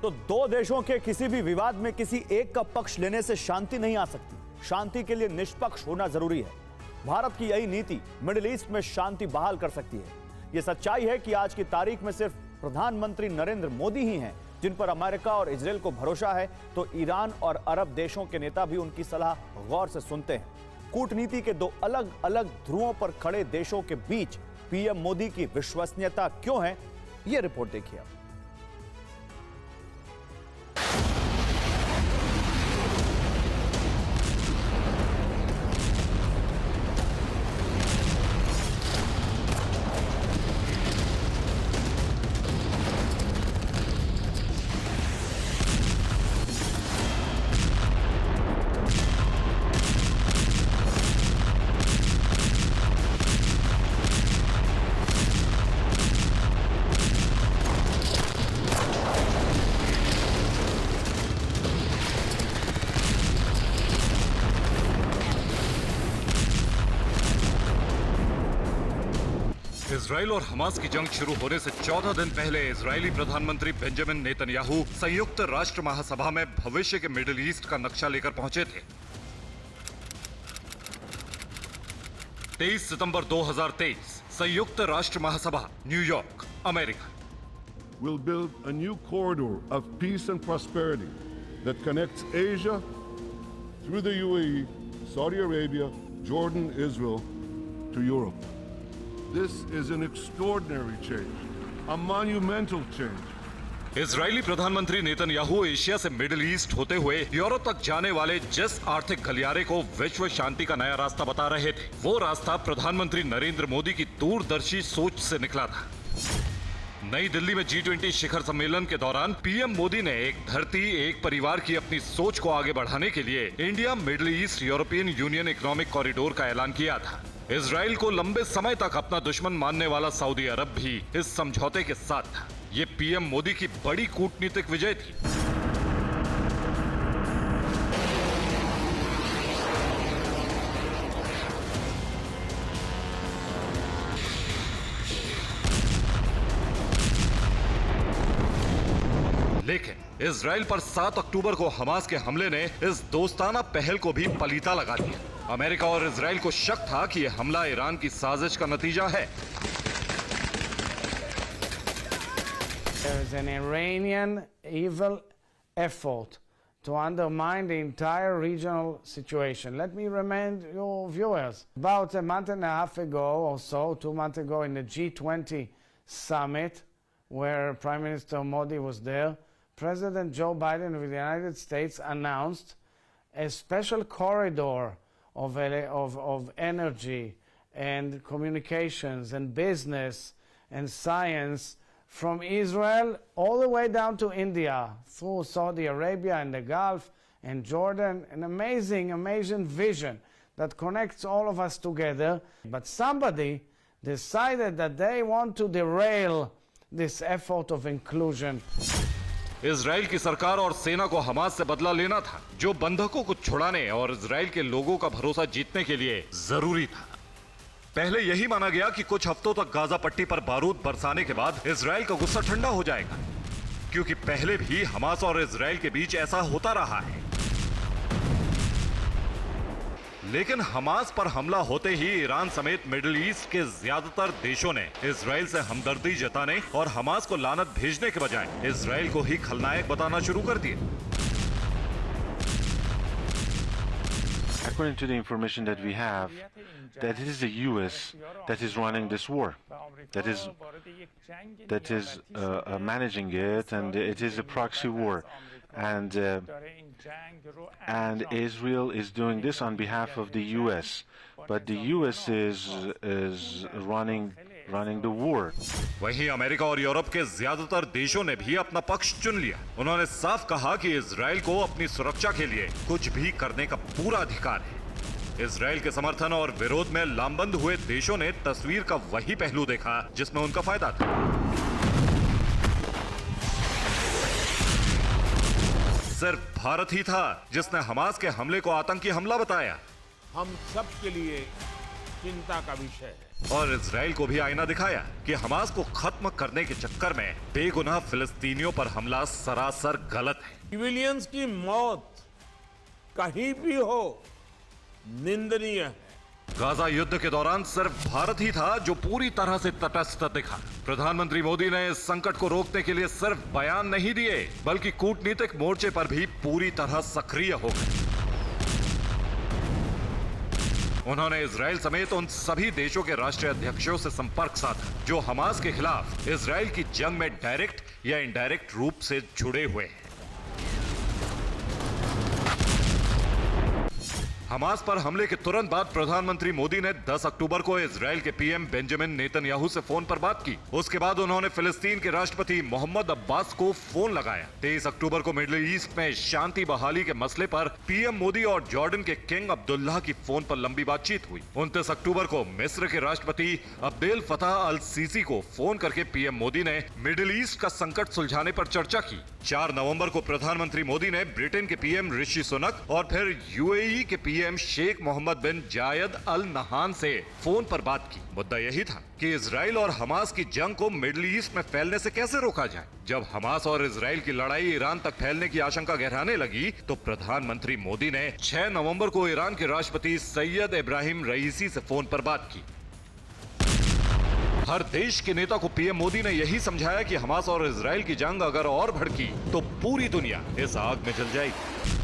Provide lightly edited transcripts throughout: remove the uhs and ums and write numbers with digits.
तो दो देशों के किसी भी विवाद में किसी एक का पक्ष लेने से शांति नहीं आ सकती। शांति के लिए निष्पक्ष होना जरूरी है। भारत की यही नीति मिडिल ईस्ट में शांति बहाल कर सकती है। यह सच्चाई है कि आज की तारीख में सिर्फ प्रधानमंत्री नरेंद्र मोदी ही हैं जिन पर अमेरिका और इजराइल को भरोसा है, तो ईरान और अरब देशों के नेता भी उनकी सलाह गौर से सुनते हैं। कूटनीति के दो अलग अलग ध्रुवों पर खड़े देशों के बीच पीएम मोदी की विश्वसनीयता क्यों है, यह रिपोर्ट देखिए। इजराइल और हमास की जंग शुरू होने से 14 दिन पहले इजरायली प्रधानमंत्री बेंजामिन नेतन्याहू संयुक्त राष्ट्र महासभा में भविष्य के मिडिल ईस्ट का नक्शा लेकर पहुंचे थे। 23 सितंबर 2023 संयुक्त राष्ट्र महासभा, New York, America. We'll build a new corridor of peace and prosperity that connects Asia through the UAE, Saudi Arabia, Jordan, Israel to Europe. This is an extraordinary change, a monumental change. Israeli प्रधानमंत्री Netanyahu Asia से middle east होते हुए Europe तक जाने वाले जिस आर्थिक गलियारे को विश्व शांति का नया रास्ता बता रहे थे, वो रास्ता प्रधानमंत्री नरेंद्र मोदी की दूरदर्शी सोच से निकला था। नई दिल्ली में G20 शिखर सम्मेलन के दौरान पीएम मोदी ने एक धरती एक परिवार की अपनी सोच को आगे बढ़ाने के लिए India middle east European union economic corridor का ऐलान किया था। इजराइल को लंबे समय तक अपना दुश्मन मानने वाला सऊदी अरब भी इस समझौते के साथ था। ये पीएम मोदी की बड़ी कूटनीतिक विजय थी। लेकिन इजराइल पर 7 अक्टूबर को हमास के हमले ने इस दोस्ताना पहल को भी पलीता लगा दिया। अमेरिका और इजराइल को शक था कि यह हमला ईरान की साजिश का नतीजा है। There is an Iranian evil effort to undermine the entire regional situation. Let me remind your viewers, about a month and a half ago or so, 2 months ago, in the G20 summit, where Prime Minister Modi was there, President Joe Biden of the United States announced a special corridor of energy and communications and business and science from Israel all the way down to India through Saudi Arabia and the Gulf and Jordan. An amazing, amazing vision that connects all of us together. But somebody decided that they want to derail this effort of inclusion. Israel की सरकार और सेना को Hamas से बदला लेना था, जो बंधकों को छुड़ाने और इजराइल के लोगों का भरोसा जीतने के लिए जरूरी था। पहले यही माना गया कि कुछ हफ्तों तक गाजा पट्टी पर बारूद बरसाने के बाद इजराइल का गुस्सा ठंडा हो जाएगा, क्योंकि पहले भी हमास और इजराइल के बीच ऐसा होता रहा है। लेकिन हमास पर हमला होते ही ईरान समेत मिडिल ईस्ट के ज्यादातर देशों ने इजराइल से हमदर्दी जताने और हमास को लानत भेजने के बजाय इजराइल को ही खलनायक बताना शुरू कर दिए। According to the information that we have, that it is the U.S. that is running this war, that is managing it, and it is a proxy war, and Israel is doing this on behalf of the U.S. But the U.S. is running the war. वहीं America और Europe के ज्यादातर देशों ने भी अपना पक्ष चुन लिया। उन्होंने साफ कहा कि इजराइल को अपनी सुरक्षा के लिए कुछ भी करने का पूरा अधिकार है। इजराइल के समर्थन और विरोध में लामबंद हुए देशों ने तस्वीर का वही पहलू देखा जिसमें उनका फायदा था। सिर्फ भारत ही था जिसने हमास के हमले को आतंकी हमला बताया। हम सब के लिए चिंता का विषय है। और इजराइल को भी आईना दिखाया कि हमास को खत्म करने के चक्कर में बेगुनाह फिलिस्तीनियों पर हमला सरासर गलत है। सिविलियंस की मौत कहीं भी हो निंदनीय है। गाजा युद्ध के दौरान सिर्फ भारत ही था जो पूरी तरह से तटस्थ दिखा। प्रधानमंत्री मोदी ने इस संकट को रोकने के लिए सिर्फ बयान नहीं दिए बल्कि कूटनीतिक मोर्चे पर भी पूरी तरह सक्रिय हो गए। उन्होंने इजराइल समेत उन सभी देशों के राष्ट्रीय अध्यक्षों से संपर्क साधा जो हमास के खिलाफ इजराइल की जंग में डायरेक्ट या इनडायरेक्ट रूप से जुड़े हुए हैं। हमास पर हमले के तुरंत बाद प्रधानमंत्री मोदी ने 10 अक्टूबर को इजराइल के पीएम बेंजामिन नेतन्याहू से फोन पर बात की। उसके बाद उन्होंने फिलिस्तीन के राष्ट्रपति मोहम्मद अब्बास को फोन लगाया। 23 अक्टूबर को मिडिल ईस्ट में शांति बहाली के मसले पर पीएम मोदी और जॉर्डन के किंग अब्दुल्लाह की फोन पर लंबी बातचीत हुई। 29 अक्टूबर को मिस्र के राष्ट्रपति अब्देल फताह अल सीसी को फोन करके पीएम मोदी ने मिडिल ईस्ट का संकट सुलझाने पर चर्चा की। 4 नवंबर को प्रधानमंत्री मोदी ने ब्रिटेन के पीएम ऋषि सुनक और फिर यूएई के पीएम शेख मोहम्मद बिन जायद अल नहान से फोन पर बात की। मुद्दा यही था कि इजराइल और हमास की जंग को मिडिल ईस्ट में फैलने से कैसे रोका जाए। जब हमास और इजराइल की लड़ाई ईरान तक फैलने की आशंका गहराने लगी तो प्रधानमंत्री मोदी ने 6 नवंबर को ईरान के राष्ट्रपति सैयद इब्राहिम रईसी से फोन पर बात की। हर देश के नेता को पीएम मोदी ने यही समझाया कि हमास और इजराइल की जंग अगर और भड़की तो पूरी दुनिया इस आग में जल जाएगी।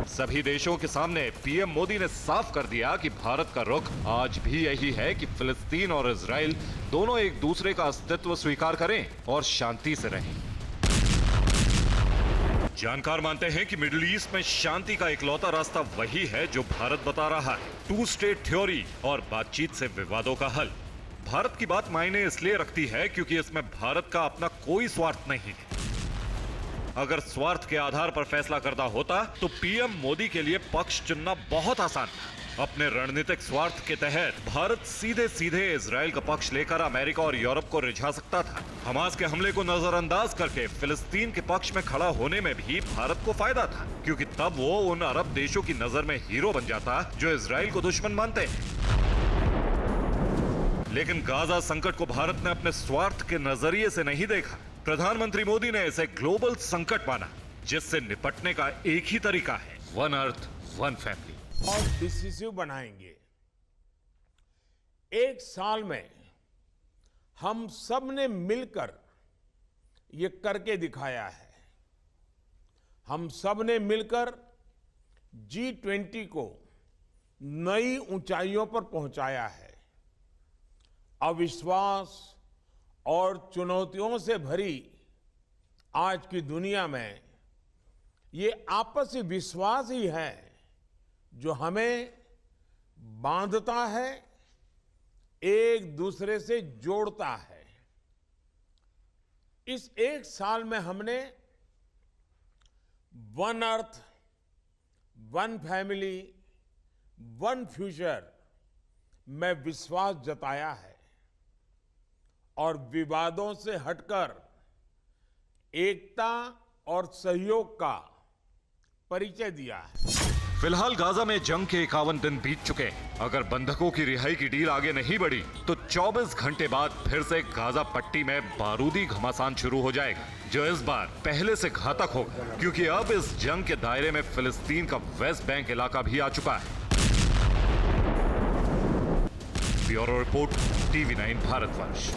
सभी देशों के सामने पीएम मोदी ने साफ कर दिया कि भारत का रुख आज भी यही है कि फिलिस्तीन और इजराइल दोनों एक दूसरे का अस्तित्व स्वीकार करें और शांति से रहें। जानकार मानते हैं कि मिडिल ईस्ट में शांति का इकलौता रास्ता वही है जो भारत बता रहा है, 2 स्टेट थ्योरी और बातचीत से विवादों का हल। भारत की बात मायने इसलिए रखती है क्योंकि इसमें भारत का अपना कोई स्वार्थ नहीं है। अगर स्वार्थ के आधार पर फैसला करना होता तो पीएम मोदी के लिए पक्ष चुनना बहुत आसान था। अपने रणनीतिक स्वार्थ के तहत भारत सीधे सीधे इजराइल का पक्ष लेकर अमेरिका और यूरोप को रिझा सकता था। हमास के हमले को नजरअंदाज करके फिलिस्तीन के पक्ष में खड़ा होने में भी भारत को फायदा था, क्योंकि तब वो उन अरब देशों की नजर में हीरो बन जाता जो इजराइल को दुश्मन मानते हैं। लेकिन गाजा संकट को भारत ने अपने स्वार्थ के नजरिए से नहीं देखा। प्रधानमंत्री मोदी ने इसे ग्लोबल संकट माना जिससे निपटने का एक ही तरीका है, वन अर्थ वन फैमिली। और डिसिसिव बनाएंगे। एक साल में हम सब ने मिलकर ये करके दिखाया है। हम सब ने मिलकर G20 को नई ऊंचाइयों पर पहुंचाया है। अविश्वास और चुनौतियों से भरी आज की दुनिया में ये आपसी विश्वास ही है जो हमें बांधता है, एक दूसरे से जोड़ता है। इस एक साल में हमने one earth, one family, one future में विश्वास जताया है और विवादों से हटकर एकता और सहयोग का परिचय दिया है। फिलहाल गाजा में जंग के 51 दिन बीत चुके हैं। अगर बंधकों की रिहाई की डील आगे नहीं बढ़ी तो 24 घंटे बाद फिर से गाजा पट्टी में बारूदी घमासान शुरू हो जाएगा, जो इस बार पहले से घातक होगा, क्योंकि अब इस जंग के दायरे में फिलिस्तीन का वेस्ट बैंक इलाका भी आ चुका है। Bureau report, TV9 Bharatvarsh.